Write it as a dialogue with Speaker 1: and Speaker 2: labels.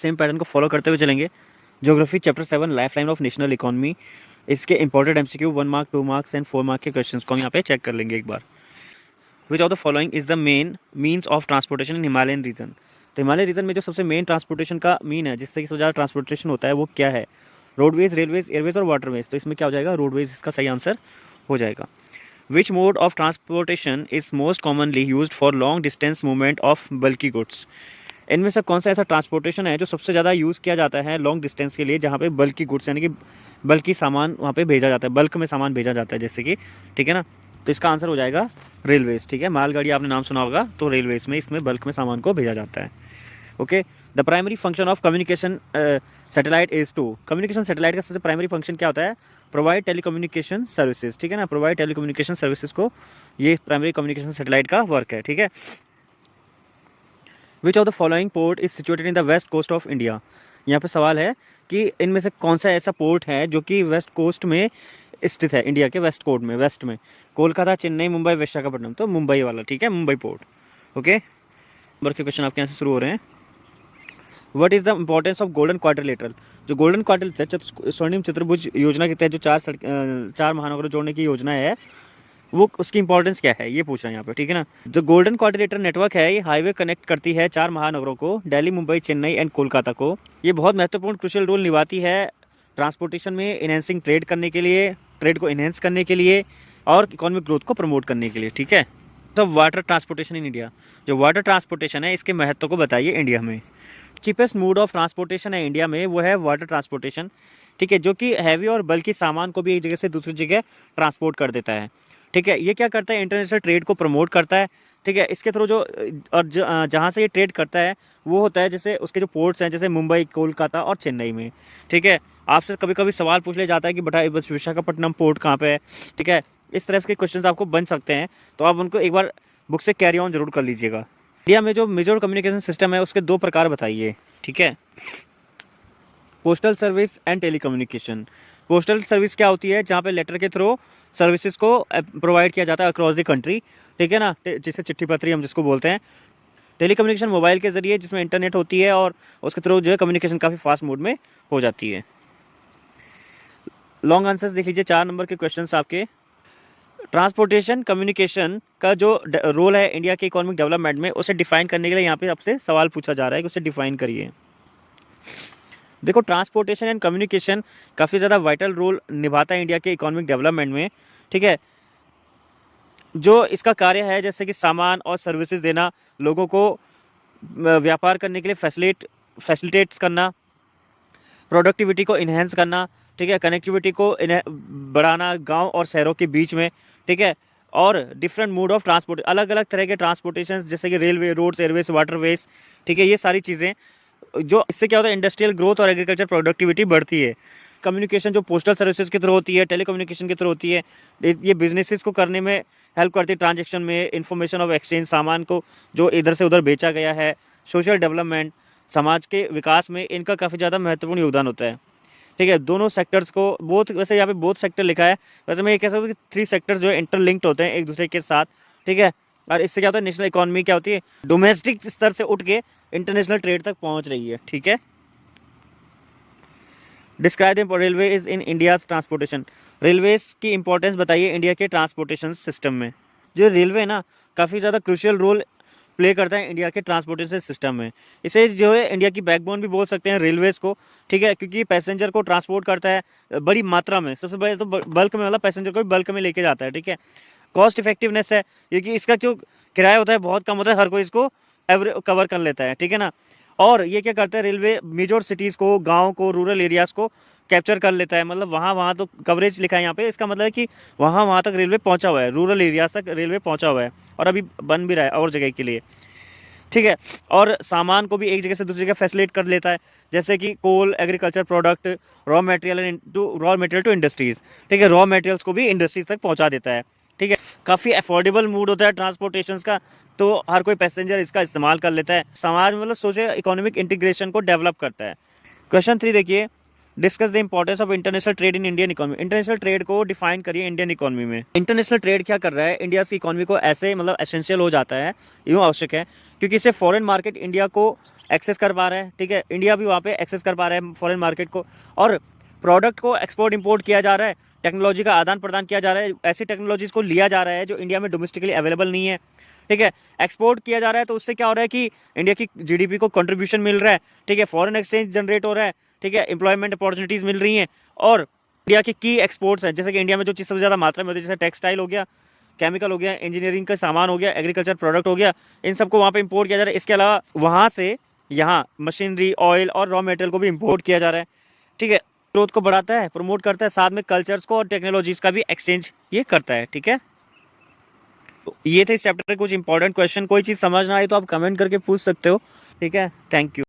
Speaker 1: Same pattern को follow करते हुए चलेंगे। Geography chapter 7 life line of national economy, इसके important MCQ 1 mark 2 marks and 4 mark के क्वेश्चंस को हम यहाँ पे चेक कर लेंगे एक बार। Which of the following is the main means of transportation in Himalayan region. तो हिमालय रीजन में जो सबसे मेन ट्रांसपोर्टेशन का मीन है, जिससे सबसे ज़्यादा ट्रांसपोर्टेशन होता है, वो क्या है? रोडवेज, रेलवेज, एयरवेज और वाटरवेज। तो इसमें क्या हो जाएगा? रोडवेज इसका सही आंसर हो जाएगा। Which mode of transportation is most commonly used for long distance movement of bulky goods. इनमें से कौन सा ऐसा ट्रांसपोर्टेशन है जो सबसे ज़्यादा यूज़ किया जाता है लॉन्ग डिस्टेंस के लिए, जहाँ पे बल्की गुड्स यानी कि बल्कि सामान वहाँ पे भेजा जाता है, बल्क में सामान भेजा जाता है, जैसे कि, ठीक है ना। तो इसका आंसर हो जाएगा रेलवेज। ठीक है, मालगाड़ी आपने नाम सुना होगा, तो रेलवेज में इसमें बल्क में सामान को भेजा जाता है। Okay, the primary function of communication satellite is to. Communication satellite का सबसे प्राइमरी फंक्शन क्या होता है? Provide telecommunication services. ठीक है ना, प्रोवाइड टेलीकम्युनिकेशन सर्विसेज को, ये प्राइमरी कम्युनिकेशन सैटेलाइट का वर्क है। ठीक है। Which of the following port is situated in the west coast of India. यहाँ पे सवाल है कि इनमें से कौन सा ऐसा पोर्ट है जो कि वेस्ट कोस्ट में स्थित है, इंडिया के वेस्ट कोस्ट में, वेस्ट में। कोलकाता, चेन्नई, मुंबई, विशाखापट्टनम। तो मुंबई वाला, ठीक है, मुंबई पोर्ट। ओके, नंबर के क्वेश्चन आपके यहाँ से शुरू हो रहे हैं। What is the importance of golden quadrilateral. जो गोल्डन क्वाड्रिलेटरल स्वर्णिम चतुर्भुज योजना के तहत जो चार महानगरों जोड़ने की योजना है, वो उसकी इंपॉर्टेंस क्या है, ये पूछ रहे हैं यहाँ पे। ठीक है ना, जो गोल्डन क्वाड्रिलेटर नेटवर्क है, ये हाईवे कनेक्ट करती है 4 महानगरों को, दिल्ली, मुंबई, चेन्नई एंड कोलकाता को। ये बहुत महत्वपूर्ण क्रूशियल रोल निभाती है ट्रांसपोर्टेशन में, इनहेंसिंग ट्रेड करने के लिए, ट्रेड को इनहेंस करने के लिए और इकोनॉमिक ग्रोथ को प्रमोट करने के लिए। ठीक है। तो वाटर ट्रांसपोर्टेशन इन इंडिया, जो वाटर ट्रांसपोर्टेशन है, इसके महत्व को बताइए इंडिया में। चीपेस्ट मोड ऑफ ट्रांसपोर्टेशन है इंडिया में, वो है वाटर ट्रांसपोर्टेशन। ठीक है, जो कि हैवी और बल्कि सामान को भी एक जगह से दूसरी जगह ट्रांसपोर्ट कर देता है। ठीक है, ये क्या करता है? इंटरनेशनल ट्रेड को प्रमोट करता है। ठीक है, इसके थ्रू जो और जहाँ से ये ट्रेड करता है वो होता है, जैसे उसके जो पोर्ट्स हैं, जैसे मुंबई, कोलकाता और चेन्नई में। ठीक है, आपसे कभी कभी सवाल पूछ लिया जाता है कि बेटा विशाखापट्टनम पोर्ट कहाँ पे है। ठीक है, इस तरह के क्वेश्चन आपको बन सकते हैं, तो आप उनको एक बार बुक से कैरी ऑन जरूर कर लीजिएगा। इंडिया में जो मेजर कम्युनिकेशन सिस्टम है, उसके 2 प्रकार बताइए। ठीक है, postal service and telecommunication. Postal service क्या होती है? जहाँ पे लेटर के थ्रू सर्विसेज को प्रोवाइड किया जाता है अक्रॉस द कंट्री। ठीक है ना, जिसे चिट्ठी पत्री हम जिसको बोलते हैं। टेलीकम्युनिकेशन मोबाइल के जरिए, जिसमें इंटरनेट होती है और उसके थ्रू जो है कम्युनिकेशन काफ़ी फास्ट मोड में हो जाती है। लॉन्ग आंसर्स देख लीजिए, 4 नंबर के क्वेश्चन आपके। ट्रांसपोर्टेशन कम्युनिकेशन का जो रोल है इंडिया के इकोनॉमिक डेवलपमेंट में, उसे डिफाइन करने के लिए यहाँ पे आपसे सवाल पूछा जा रहा है कि उसे डिफाइन करिए। देखो, ट्रांसपोर्टेशन एंड कम्युनिकेशन काफ़ी ज़्यादा वाइटल रोल निभाता है इंडिया के इकोनॉमिक डेवलपमेंट में। ठीक है, जो इसका कार्य है, जैसे कि सामान और सर्विसेज देना, लोगों को व्यापार करने के लिए फैसिलिटेट्स करना, प्रोडक्टिविटी को इन्हेंस करना। ठीक है, कनेक्टिविटी को बढ़ाना गांव और शहरों के बीच में। ठीक है, और डिफरेंट मोड ऑफ ट्रांसपोर्ट, अलग अलग तरह के ट्रांसपोर्टेशन, जैसे कि रेलवे, रोड्स, एयरवेज, वाटरवेज। ठीक है, ये सारी चीज़ें, जो इससे क्या होता है? इंडस्ट्रियल ग्रोथ और एग्रीकल्चर प्रोडक्टिविटी बढ़ती है। कम्युनिकेशन जो पोस्टल सर्विसेज के थ्रू होती है, टेलीकम्युनिकेशन के थ्रू होती है, ये बिजनेसेस को करने में हेल्प करती है, ट्रांजेक्शन में, इंफॉर्मेशन ऑफ एक्सचेंज, सामान को जो इधर से उधर बेचा गया है, सोशल डेवलपमेंट, समाज के विकास में इनका काफ़ी ज़्यादा महत्वपूर्ण योगदान होता है। ठीक है, दोनों सेक्टर्स को बोथ, वैसे यहाँ पे बोथ सेक्टर लिखा है, वैसे मैं ये कह सकता हूँ कि 3 सेक्टर्स जो है इंटरलिंक्ड होते हैं एक दूसरे के साथ। ठीक है, और इससे क्या होता है? नेशनल इकोनॉमी क्या होती है? डोमेस्टिक स्तर से उठ के इंटरनेशनल ट्रेड तक पहुंच रही है। ठीक है, describe the railway is in India's transportation. Railways की इंपॉर्टेंस बताइए इंडिया के ट्रांसपोर्टेशन सिस्टम में। जो रेलवे है ना, काफ़ी ज़्यादा क्रूशियल रोल प्ले करता है इंडिया के ट्रांसपोर्टेशन सिस्टम में। इसे जो है इंडिया की बैकबोन भी बोल सकते हैं रेलवेज को। ठीक है, क्योंकि पैसेंजर को ट्रांसपोर्ट करता है बड़ी मात्रा में, सबसे पहले तो बल्क में, मतलब पैसेंजर को भी बल्क में लेके जाता है। ठीक है, कॉस्ट इफेक्टिवनेस है, क्योंकि इसका जो किराया होता है बहुत कम होता है, हर कोई इसको कवर कर लेता है। ठीक है ना, और ये क्या करता है? रेलवे मेजर सिटीज़ को, गाँव को, रूरल एरियाज़ को कैप्चर कर लेता है। मतलब वहाँ तो कवरेज लिखा है यहाँ पे, इसका मतलब है कि वहाँ तक रेलवे पहुँचा हुआ है, रूरल एरियाज़ तक रेलवे पहुँचा हुआ है, और अभी बन भी रहा है और जगह के लिए। ठीक है, और सामान को भी एक जगह से दूसरी जगह फैसिलिटेट कर लेता है, जैसे कि coal, agriculture product, raw material to industries. ठीक है, रॉ मटेरियल्स को भी इंडस्ट्रीज तक पहुँचा देता है। ठीक है, काफ़ी अफोर्डेबल मूड होता है ट्रांसपोर्टेशन का, तो हर कोई पैसेंजर इसका इस्तेमाल कर लेता है। समाज मतलब सोचे इकोनॉमिक इंटीग्रेशन को डेवलप करता है। क्वेश्चन 3 देखिए, discuss the importance of international trade in Indian economy. International trade को डिफाइन करिए इंडियन इकोनॉमी में। इंटरनेशनल ट्रेड क्या कर रहा है? इंडिया की इकोनॉमी को ऐसे मतलब एसेंशियल हो जाता है, यूँ आवश्यक है क्योंकि इससे फॉरेन मार्केट इंडिया को एक्सेस कर पा रहा है, ठीक है, इंडिया भी वहाँ पे एक्सेस कर पा रहा है फॉरेन मार्केट को, और प्रोडक्ट को एक्सपोर्ट इंपोर्ट किया जा रहा है, टेक्नोलॉजी का आदान प्रदान किया जा रहा है, ऐसी टेक्नोलॉजीज़ को लिया जा रहा है जो इंडिया में डोमेस्टिकली अवेलेबल नहीं है, ठीक है, एक्सपोर्ट किया जा रहा है। तो उससे क्या हो रहा है कि इंडिया की जीडीपी को कंट्रीब्यूशन मिल रहा है, ठीक है, फॉरेन एक्सचेंज जनरेट हो रहा है, ठीक है, एम्प्लॉयमेंट अपॉर्चुनिटीज़ मिल रही हैं, और इंडिया की एक्सपोर्ट्स हैं, जैसे कि इंडिया में जो चीज़ सबसे ज़्यादा मात्रा में होती है, जैसे टेक्सटाइल हो गया, केमिकल हो गया, इंजीनियरिंग का सामान हो गया, एग्रीकल्चर प्रोडक्ट हो गया, इन सबको वहाँ पे इंपोर्ट किया जा रहा है। इसके अलावा वहाँ से यहाँ मशीनरी, ऑयल और रॉ मटेरियल को भी इंपोर्ट किया जा रहा है, ठीक है, ग्रोथ को बढ़ाता है, प्रमोट करता है, साथ में कल्चर्स को और टेक्नोलॉजीज़ का भी एक्सचेंज ये करता है, ठीक है। तो ये थे इस चैप्टर के कुछ इंपॉर्टेंट क्वेश्चन। कोई चीज़ समझ ना आए तो आप कमेंट करके पूछ सकते हो, ठीक है। Thank you.